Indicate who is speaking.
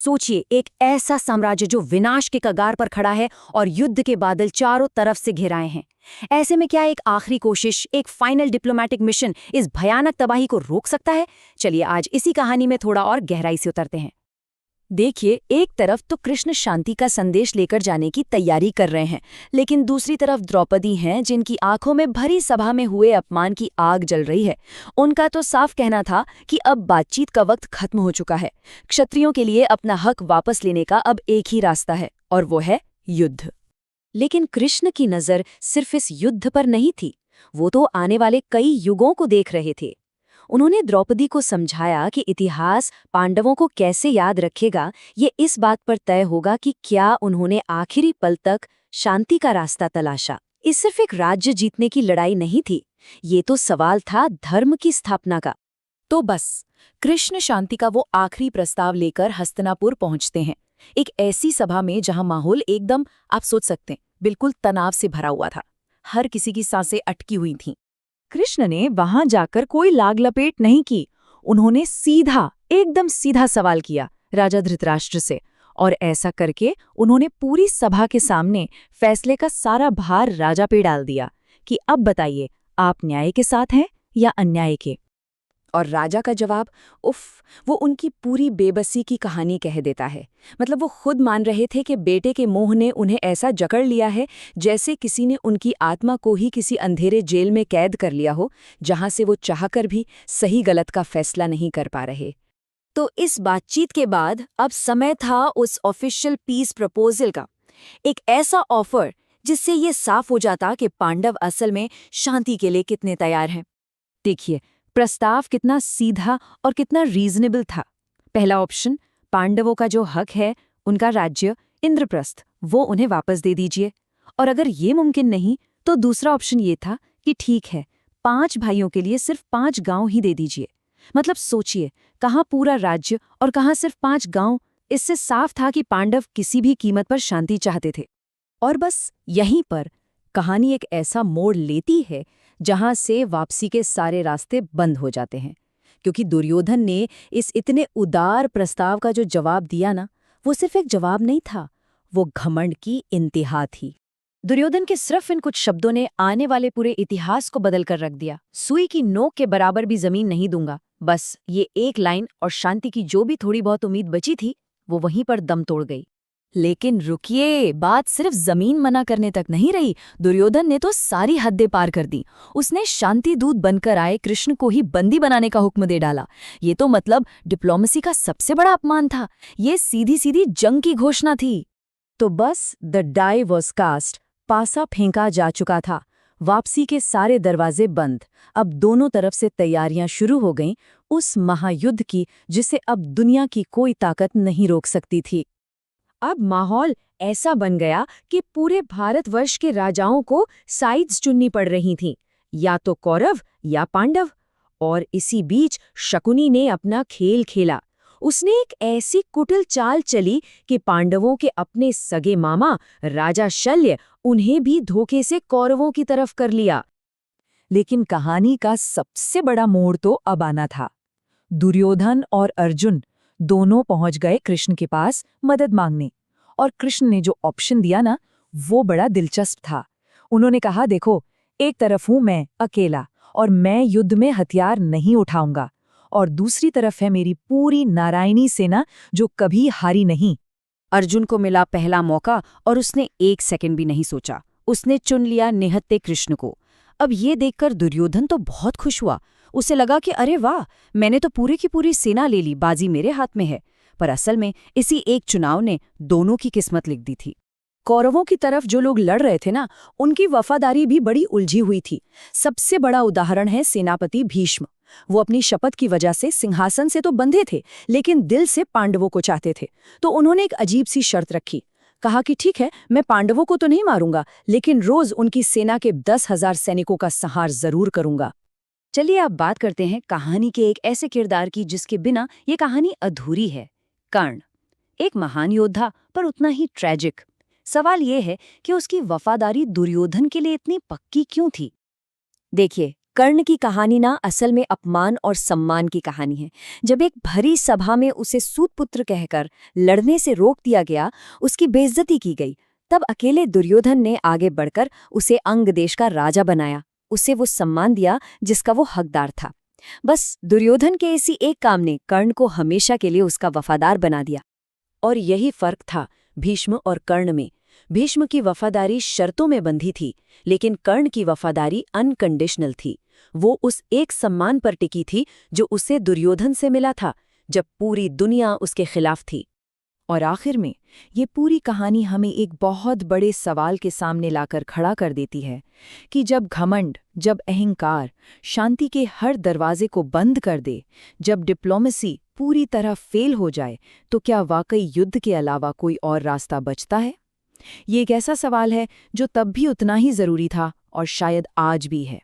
Speaker 1: सोचिए, एक ऐसा साम्राज्य जो विनाश के कगार पर खड़ा है और युद्ध के बादल चारों तरफ से घिराए हैं। ऐसे में क्या एक आखिरी कोशिश, एक फाइनल डिप्लोमेटिक मिशन इस भयानक तबाही को रोक सकता है? चलिए आज इसी कहानी में थोड़ा और गहराई से उतरते हैं। देखिए, एक तरफ तो कृष्ण शांति का संदेश लेकर जाने की तैयारी कर रहे हैं, लेकिन दूसरी तरफ द्रौपदी हैं जिनकी आंखों में भरी सभा में हुए अपमान की आग जल रही है। उनका तो साफ कहना था कि अब बातचीत का वक्त खत्म हो चुका है। क्षत्रियों के लिए अपना हक वापस लेने का अब एक ही रास्ता है, और वो है युद्ध। लेकिन कृष्ण की नजर सिर्फ इस युद्ध पर नहीं थी, वो तो आने वाले कई युगों को देख रहे थे। उन्होंने द्रौपदी को समझाया कि इतिहास पांडवों को कैसे याद रखेगा, ये इस बात पर तय होगा कि क्या उन्होंने आखिरी पल तक शांति का रास्ता तलाशा। ये सिर्फ एक राज्य जीतने की लड़ाई नहीं थी, ये तो सवाल था धर्म की स्थापना का। तो बस, कृष्ण शांति का वो आखिरी प्रस्ताव लेकर हस्तिनापुर पहुंचते हैं। एक ऐसी सभा में जहां माहौल एकदम, आप सोच सकते हैं, बिल्कुल तनाव से भरा हुआ था। हर किसी की सांसें अटकी हुई थीं। कृष्ण ने वहां जाकर कोई लाग लपेट नहीं की। उन्होंने एकदम सीधा सवाल किया राजा धृतराष्ट्र से, और ऐसा करके उन्होंने पूरी सभा के सामने फैसले का सारा भार राजा पे डाल दिया कि अब बताइए, आप न्याय के साथ हैं या अन्याय के। और राजा का जवाब, उफ, वो उनकी पूरी बेबसी की कहानी कह देता है। मतलब वो खुद मान रहे थे कि बेटे के मोह ने उन्हें ऐसा जकड़ लिया है, जैसे किसी ने उनकी आत्मा को ही किसी अंधेरे जेल में कैद कर लिया हो, जहां से वो चाहकर भी सही गलत का फैसला नहीं कर पा रहे। तो इस बातचीत के बाद अब समय था उस ऑफिशियल पीस प्रपोजल का, एक ऐसा ऑफर जिससे ये साफ हो जाता कि पांडव असल में शांति के लिए कितने तैयार हैं। देखिए, प्रस्ताव कितना सीधा और कितना रीजनेबल था। पहला ऑप्शन, पांडवों का जो हक है, उनका राज्य इंद्रप्रस्थ, वो उन्हें वापस दे दीजिए। और अगर ये मुमकिन नहीं तो दूसरा ऑप्शन ये था कि ठीक है, 5 भाइयों के लिए सिर्फ 5 गांव ही दे दीजिए। मतलब सोचिए, कहाँ पूरा राज्य और कहाँ सिर्फ 5 गांव। इससे साफ था कि पांडव किसी भी कीमत पर शांति चाहते थे। और बस यहीं पर कहानी एक ऐसा मोड़ लेती है जहां से वापसी के सारे रास्ते बंद हो जाते हैं, क्योंकि दुर्योधन ने इस इतने उदार प्रस्ताव का जो जवाब दिया ना, वो सिर्फ एक जवाब नहीं था, वो घमंड की इंतहा थी। दुर्योधन के सिर्फ इन कुछ शब्दों ने आने वाले पूरे इतिहास को बदल कर रख दिया। सुई की नोक के बराबर भी जमीन नहीं दूंगा, बस ये एक लाइन, और शांति की जो भी थोड़ी बहुत उम्मीद बची थी वो वहीं पर दम तोड़ गई। लेकिन रुकिए, बात सिर्फ जमीन मना करने तक नहीं रही। दुर्योधन ने तो सारी हदें पार कर दी। उसने शांति दूत बनकर आए कृष्ण को ही बंदी बनाने का हुक्म दे डाला। ये तो मतलब डिप्लोमेसी का सबसे बड़ा अपमान था। ये सीधी सीधी जंग की घोषणा थी। तो बस द डाई वॉज कास्ट, पासा फेंका जा चुका था। वापसी के सारे दरवाजे बंद। अब दोनों तरफ से तैयारियां शुरू हो गईं, उस महायुद्ध की जिसे अब दुनिया की कोई ताकत नहीं रोक सकती थी। अब माहौल ऐसा बन गया कि पूरे भारतवर्ष के राजाओं को साइड्स चुननी पड़ रही थीं, या तो कौरव या पांडव। और इसी बीच शकुनी ने अपना खेल खेला। उसने एक ऐसी कुटिल चाल चली कि पांडवों के अपने सगे मामा राजा शल्य, उन्हें भी धोखे से कौरवों की तरफ कर लिया। लेकिन कहानी का सबसे बड़ा मोड़ तो अब आना था। दुर्योधन और अर्जुन दोनों पहुंच गए कृष्ण के पास मदद मांगने। और कृष्ण ने जो ऑप्शन दिया ना, वो बड़ा दिलचस्प था। उन्होंने कहा, देखो, एक तरफ हूं मैं अकेला और मैं युद्ध में हथियार नहीं उठाऊंगा, और दूसरी तरफ है मेरी पूरी नारायणी सेना जो कभी हारी नहीं। अर्जुन को मिला पहला मौका और उसने 1 सेकंड भी नहीं सोचा। उसने चुन लिया निहत्थे कृष्ण को। अब ये देखकर दुर्योधन तो बहुत खुश हुआ। उसे लगा कि अरे वाह, मैंने तो पूरी की पूरी सेना ले ली, बाजी मेरे हाथ में है। पर असल में इसी एक चुनाव ने दोनों की किस्मत लिख दी थी। कौरवों की तरफ जो लोग लड़ रहे थे ना, उनकी वफादारी भी बड़ी उलझी हुई थी। सबसे बड़ा उदाहरण है सेनापति भीष्म। वो अपनी शपथ की वजह से सिंहासन से तो बंधे थे, लेकिन दिल से पांडवों को चाहते थे। तो उन्होंने एक अजीब सी शर्त रखी। कहा कि ठीक है, मैं पांडवों को तो नहीं मारूंगा, लेकिन रोज उनकी सेना के 10,000 सैनिकों का संहार जरूर करूंगा। चलिए अब बात करते हैं कहानी के एक ऐसे किरदार की जिसके बिना ये कहानी अधूरी है। कर्ण, एक महान योद्धा, पर उतना ही ट्रेजिक। सवाल ये है कि उसकी वफादारी दुर्योधन के लिए इतनी पक्की क्यों थी? देखिए,
Speaker 2: कर्ण की कहानी ना असल में अपमान और सम्मान की कहानी है। जब एक भरी सभा में उसे सूतपुत्र कहकर लड़ने से रोक दिया गया, उसकी बेइज्जती की गई, तब अकेले दुर्योधन ने आगे बढ़कर उसे अंग देश का राजा बनाया, उसे वो सम्मान दिया जिसका वो हकदार था। बस दुर्योधन के इसी एक काम ने कर्ण को हमेशा के लिए उसका वफादार बना दिया।
Speaker 1: और यही फर्क था भीष्म और कर्ण में। भीष्म की वफादारी शर्तों में बंधी थी, लेकिन कर्ण की वफादारी अनकंडीशनल थी। वो उस एक सम्मान पर टिकी थी जो उसे दुर्योधन से मिला था, जब पूरी दुनिया उसके खिलाफ थी।
Speaker 3: और आखिर में ये पूरी कहानी हमें एक बहुत बड़े सवाल के सामने लाकर खड़ा कर देती है कि जब घमंड, जब अहंकार शांति के हर दरवाजे को बंद कर दे, जब डिप्लोमेसी पूरी तरह फेल हो जाए, तो क्या वाकई युद्ध के अलावा कोई और रास्ता बचता है? ये एक ऐसा सवाल है जो तब भी उतना ही जरूरी था और शायद आज भी है।